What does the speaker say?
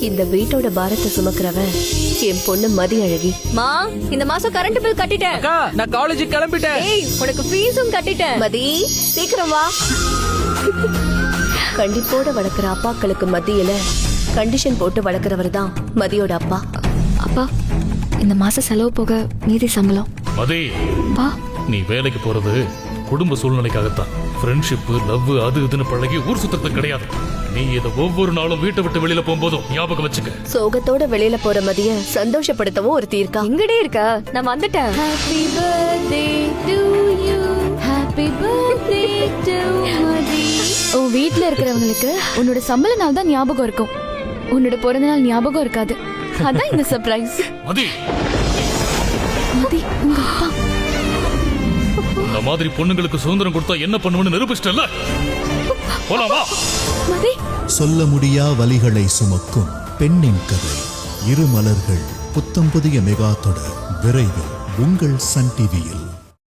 இந்த வீட்டோட பாரத்தை சுமக்கிறவன் என் பொண்ணு மதி அழகி. மா, இந்த மாசம் கரண்ட் பில் கட்டிட்டேன். அக்கா, நான் காலேஜுக்கு கிளம்பிட்டேன். ஏய், உனக்கு ஃபீஸும் கட்டிட்டேன். மதி, சீக்கிரம் வா. கண்டிப்போட வளர்க்கிற அப்பாக்களுக்கு மத்தியில கண்டிஷன் போட்டு வளர்க்கிறவர் தான் மதியோட அப்பா. அப்பா, இந்த மாசம் செலவு போக மீதி சம்பளம். மதி, பா, நீ வேலைக்கு போறது குடும்ப சூழ்நிலைக்காகத்தான். ஃப்ரெண்ட்ஷிப், லவ் அது இதுன்னு பழகி ஊர் சுத்தறது கிடையாது. நீ இதை ஒவ்வொரு நாளும் வீட்டை விட்டு வெளியில போகும்போதும் ஞாபகம் வச்சுக்க. சோகத்தோட வெளியில போற மதிய சந்தோஷப்படுத்தவும் ஒருத்தி இருக்கா. எங்கடே இருக்கா? நான் வந்துட்டேன். Happy birthday to you, happy birthday to Mathi. உன் வீட்ல இருக்கிறவங்களுக்கு உன்னோட சம்பள நாள் தான் ஞாபகம் இருக்கும், உன்னோட பிறந்த நாள் ஞாபகம் இருக்காது. அதான் இந்த சர்ப்ரைஸ். மதி, மதி, உங்க அப்பா. இந்த மாதிரி பொண்ணுங்களுக்கு சுதந்திரம் கொடுத்தா என்ன பண்ணுவேன்னு நிரூபிச்சிட்டல. போலாமா? மதி, சொல்ல முடியா வலிகளை சுமக்கும் பெண்ணின் கதை. இரு மலர்கள் புத்தம் புதிய மெகா தொடர் விரைவில் உங்கள் சன் டிவியில்.